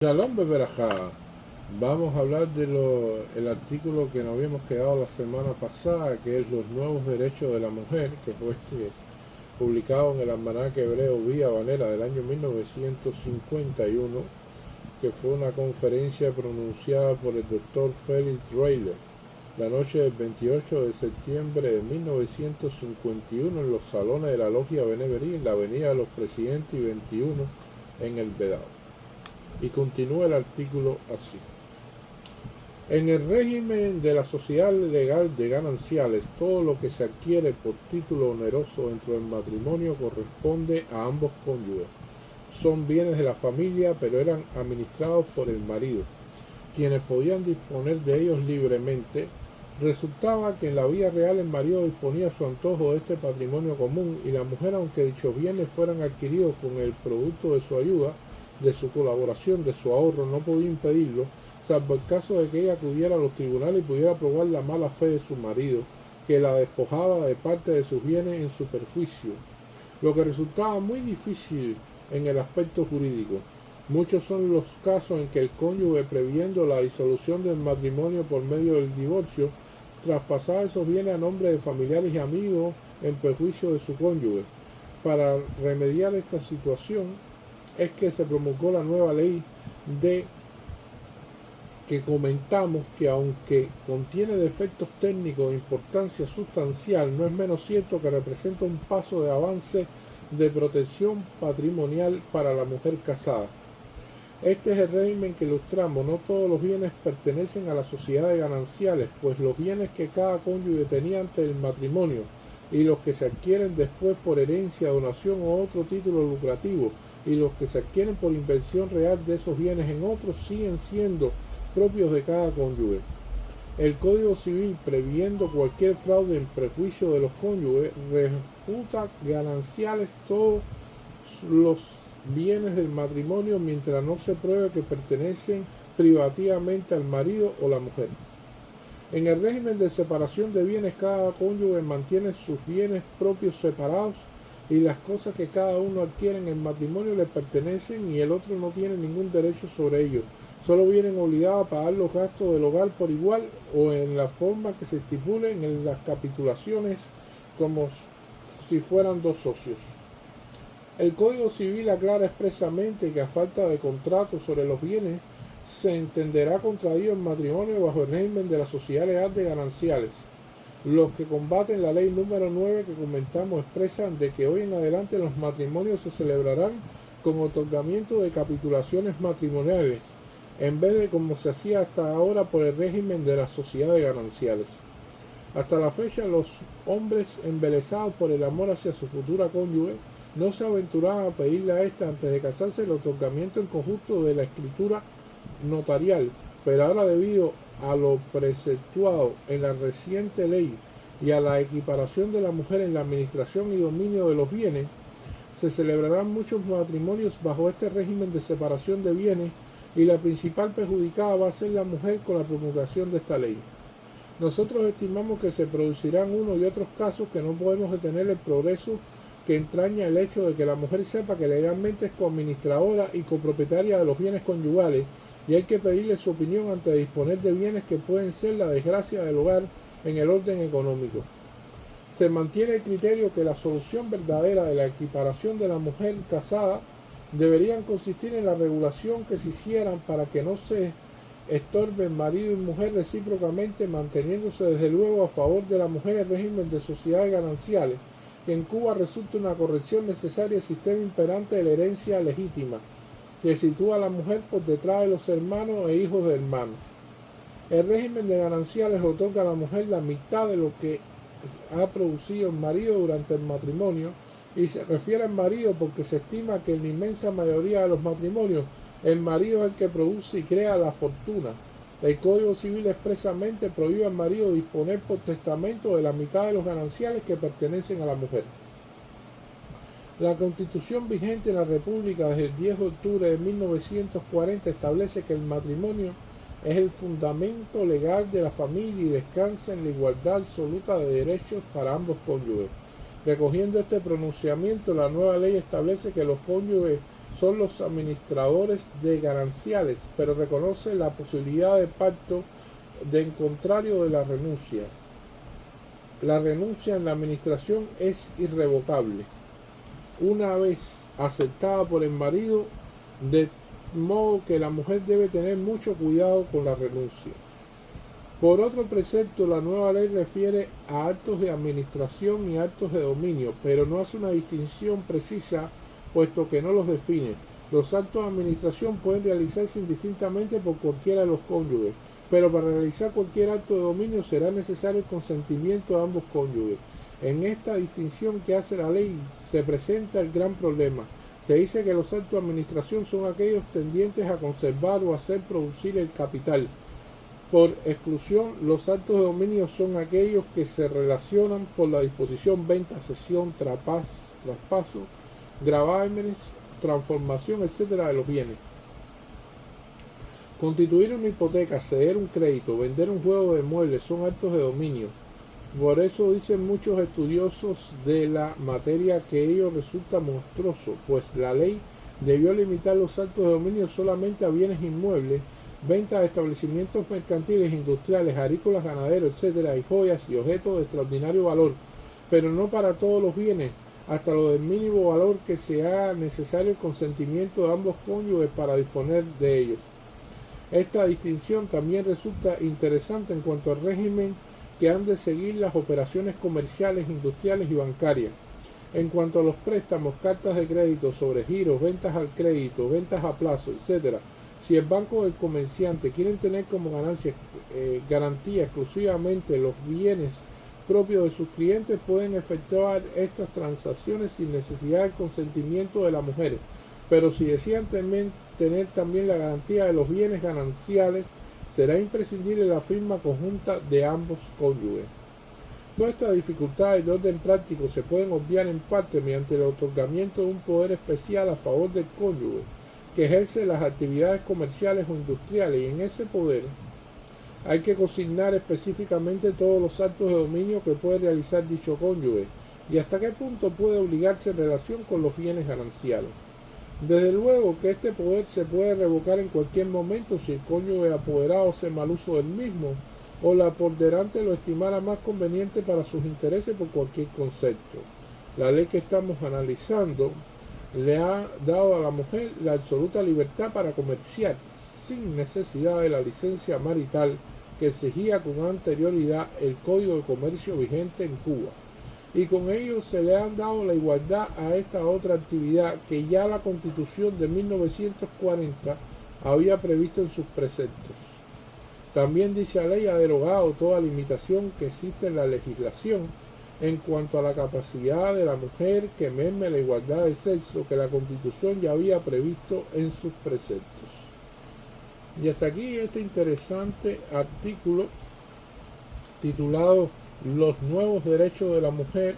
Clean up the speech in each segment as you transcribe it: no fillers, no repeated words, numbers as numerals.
Shalom Beberajá. Vamos a hablar del artículo que nos habíamos quedado la semana pasada, que es los nuevos derechos de la mujer, que fue publicado en el Almanaque Hebreo Vía Habanera del año 1951, que fue una conferencia pronunciada por el doctor Felix Rayler la noche del 28 de septiembre de 1951 en los salones de la Logia Beneverí en la Avenida de los Presidentes y 21 en el Vedado. Y continúa el artículo así. En el régimen de la sociedad legal de gananciales, todo lo que se adquiere por título oneroso dentro del matrimonio corresponde a ambos cónyuges. Son bienes de la familia, pero eran administrados por el marido, quienes podían disponer de ellos libremente. Resultaba que en la vida real el marido disponía a su antojo de este patrimonio común y la mujer, aunque dichos bienes fueran adquiridos con el producto de su ayuda, de su colaboración, de su ahorro, no podía impedirlo, salvo el caso de que ella acudiera a los tribunales y pudiera probar la mala fe de su marido, que la despojaba de parte de sus bienes en su perjuicio, lo que resultaba muy difícil en el aspecto jurídico. Muchos son los casos en que el cónyuge, previendo la disolución del matrimonio por medio del divorcio, traspasaba esos bienes a nombre de familiares y amigos en perjuicio de su cónyuge. Para remediar esta situación es que se promulgó la nueva ley de que comentamos, que aunque contiene defectos técnicos de importancia sustancial, no es menos cierto que representa un paso de avance de protección patrimonial para la mujer casada. Este es el régimen que ilustramos. No todos los bienes pertenecen a la sociedad de gananciales, pues los bienes que cada cónyuge tenía antes del matrimonio y los que se adquieren después por herencia, donación o otro título lucrativo, y los que se adquieren por inversión real de esos bienes en otros, siguen siendo propios de cada cónyuge. El Código Civil, previendo cualquier fraude en perjuicio de los cónyuges, reputa gananciales todos los bienes del matrimonio mientras no se pruebe que pertenecen privativamente al marido o la mujer. En el régimen de separación de bienes, cada cónyuge mantiene sus bienes propios separados y las cosas que cada uno adquiere en el matrimonio le pertenecen y el otro no tiene ningún derecho sobre ellos. Solo vienen obligados a pagar los gastos del hogar por igual o en la forma que se estipulen en las capitulaciones, como si fueran dos socios. El Código Civil aclara expresamente que a falta de contrato sobre los bienes se entenderá contraído el matrimonio bajo el régimen de la sociedad legal de gananciales. Los que combaten la ley número 9 que comentamos expresan de que hoy en adelante los matrimonios se celebrarán con otorgamiento de capitulaciones matrimoniales, en vez de como se hacía hasta ahora por el régimen de la sociedad de gananciales. Hasta la fecha, los hombres embelesados por el amor hacia su futura cónyuge no se aventuraban a pedirle a ésta antes de casarse el otorgamiento en conjunto de la escritura notarial, pero ahora, debido a lo preceptuado en la reciente ley y a la equiparación de la mujer en la administración y dominio de los bienes, se celebrarán muchos matrimonios bajo este régimen de separación de bienes y la principal perjudicada va a ser la mujer con la promulgación de esta ley. Nosotros estimamos que se producirán unos y otros casos que no podemos detener el progreso que entraña el hecho de que la mujer sepa que legalmente es coadministradora y copropietaria de los bienes conyugales y hay que pedirle su opinión antes de disponer de bienes que pueden ser la desgracia del hogar en el orden económico. Se mantiene el criterio que la solución verdadera de la equiparación de la mujer casada deberían consistir en la regulación que se hicieran para que no se estorben marido y mujer recíprocamente, manteniéndose desde luego a favor de la mujer el régimen de sociedades gananciales, que en Cuba resulta una corrección necesaria al sistema imperante de la herencia legítima, que sitúa a la mujer por detrás de los hermanos e hijos de hermanos. El régimen de gananciales otorga a la mujer la mitad de lo que ha producido el marido durante el matrimonio, y se refiere al marido porque se estima que en la inmensa mayoría de los matrimonios el marido es el que produce y crea la fortuna. El Código Civil expresamente prohíbe al marido disponer por testamento de la mitad de los gananciales que pertenecen a la mujer. La Constitución vigente en la República desde el 10 de octubre de 1940 establece que el matrimonio es el fundamento legal de la familia y descansa en la igualdad absoluta de derechos para ambos cónyuges. Recogiendo este pronunciamiento, la nueva ley establece que los cónyuges son los administradores de gananciales, pero reconoce la posibilidad de pacto en contrario de la renuncia. La renuncia en la administración es irrevocable, una vez aceptada por el marido, de modo que la mujer debe tener mucho cuidado con la renuncia. Por otro precepto, la nueva ley refiere a actos de administración y actos de dominio, pero no hace una distinción precisa, puesto que no los define. Los actos de administración pueden realizarse indistintamente por cualquiera de los cónyuges, pero para realizar cualquier acto de dominio será necesario el consentimiento de ambos cónyuges. En esta distinción que hace la ley se presenta el gran problema. Se dice que los actos de administración son aquellos tendientes a conservar o hacer producir el capital. Por exclusión, los actos de dominio son aquellos que se relacionan por la disposición, venta, cesión, traspaso, gravámenes, transformación, etc. de los bienes. Constituir una hipoteca, ceder un crédito, vender un juego de muebles son actos de dominio. Por eso dicen muchos estudiosos de la materia que ello resulta monstruoso, pues la ley debió limitar los actos de dominio solamente a bienes inmuebles, venta de establecimientos mercantiles, industriales, agrícolas, ganaderos, etc., y joyas y objetos de extraordinario valor, pero no para todos los bienes, hasta lo del mínimo valor que se haga necesario el consentimiento de ambos cónyuges para disponer de ellos. Esta distinción también resulta interesante en cuanto al régimen que han de seguir las operaciones comerciales, industriales y bancarias. En cuanto a los préstamos, cartas de crédito, sobregiros, ventas al crédito, ventas a plazo, etc., si el banco o el comerciante quieren tener como garantía exclusivamente los bienes propios de sus clientes, pueden efectuar estas transacciones sin necesidad del consentimiento de la mujer, pero si desean tener también la garantía de los bienes gananciales, será imprescindible la firma conjunta de ambos cónyuges. Todas estas dificultades de orden práctico se pueden obviar en parte mediante el otorgamiento de un poder especial a favor del cónyuge que ejerce las actividades comerciales o industriales, y en ese poder hay que consignar específicamente todos los actos de dominio que puede realizar dicho cónyuge y hasta qué punto puede obligarse en relación con los bienes gananciales. Desde luego que este poder se puede revocar en cualquier momento si el cónyuge apoderado hace mal uso del mismo o la apoderante lo estimara más conveniente para sus intereses por cualquier concepto. La ley que estamos analizando le ha dado a la mujer la absoluta libertad para comerciar sin necesidad de la licencia marital que exigía con anterioridad el Código de Comercio vigente en Cuba, y con ello se le han dado la igualdad a esta otra actividad que ya la Constitución de 1940 había previsto en sus preceptos. También dicha ley ha derogado toda limitación que existe en la legislación en cuanto a la capacidad de la mujer que merme la igualdad de sexo que la Constitución ya había previsto en sus preceptos. Y hasta aquí este interesante artículo titulado Los nuevos derechos de la mujer,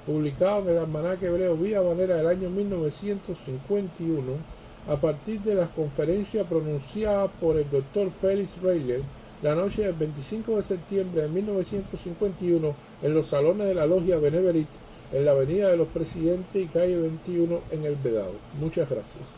publicado en el Almanaque Hebreo Vida Manera del año 1951, a partir de las conferencias pronunciadas por el Dr. Félix Reyler la noche del 25 de septiembre de 1951 en los salones de la Logia Beneverit, en la Avenida de los Presidentes y calle 21 en El Vedado. Muchas gracias.